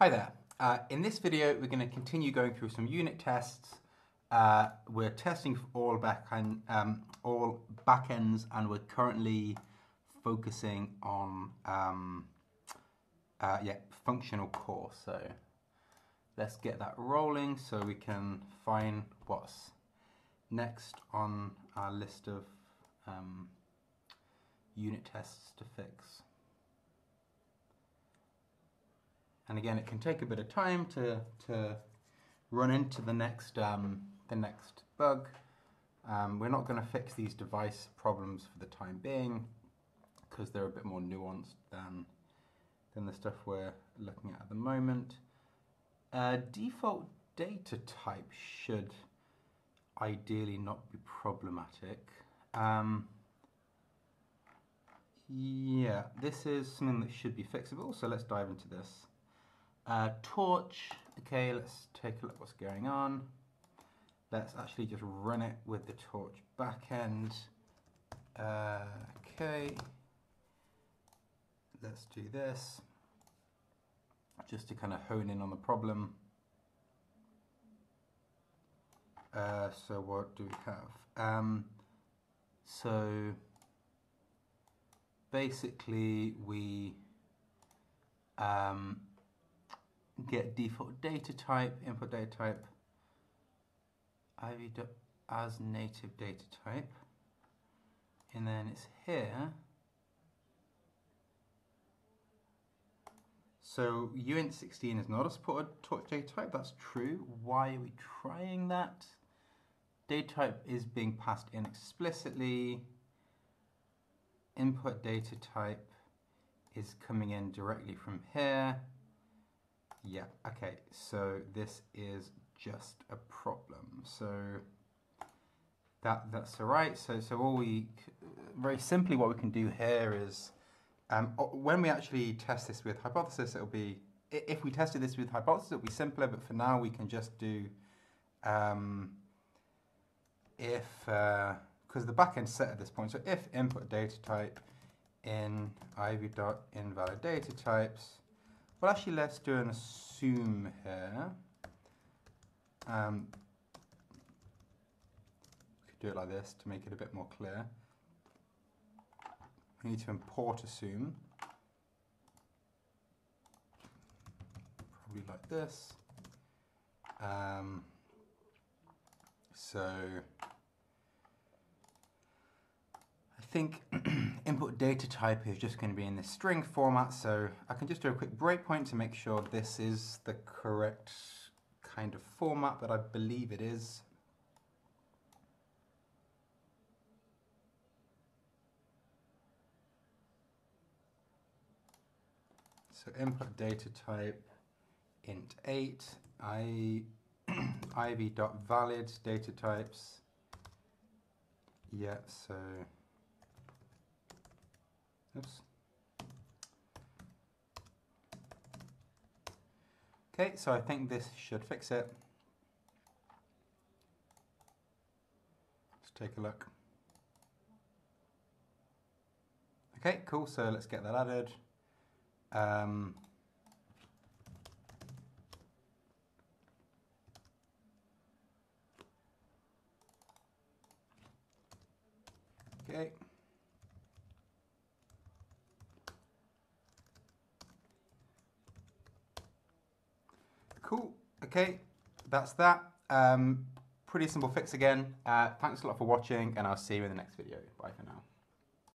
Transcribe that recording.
Hi there. In this video, we're going to continue going through some unit tests. We're testing for all backends, and we're currently focusing on functional core. So let's get that rolling so we can find what's next on our list of unit tests to fix. And again, it can take a bit of time to run into the next bug. We're not going to fix these device problems for the time being because they're a bit more nuanced than the stuff we're looking at the moment. Default data type should ideally not be problematic. Yeah, this is something that should be fixable, so let's dive into this. Torch, okay, let's take a look what's going on. Let's actually just run it with the torch backend. Okay, let's do this just to kind of hone in on the problem. So what do we have? So basically we get default data type, input data type, as native data type, and then it's here. So uint16 is not a supported torch data type, that's true. Why are we trying that? Data type is being passed in explicitly. Input data type is coming in directly from here. Yeah, okay, so this is just a problem. So that's all right. So very simply what we can do here is, when we actually test this with hypothesis, it'll be, if we tested this with hypothesis, it'll be simpler, but for now we can just do, because the backend's set at this point, so if input data type in ivy.invalid data types, well, actually, let's do an assume here. We could do it like this to make it a bit more clear. We need to import assume. Probably like this. So I think input data type is just going to be in this string format, so I can just do a quick breakpoint to make sure this is the correct kind of format, but I believe it is. So input data type int 8, ivy.valid data types. Yeah, so oops. Okay, so I think this should fix it. Let's take a look. Okay, cool, so let's get that added. Okay. Cool, okay, that's that. Pretty simple fix again. Thanks a lot for watching, and I'll see you in the next video. Bye for now.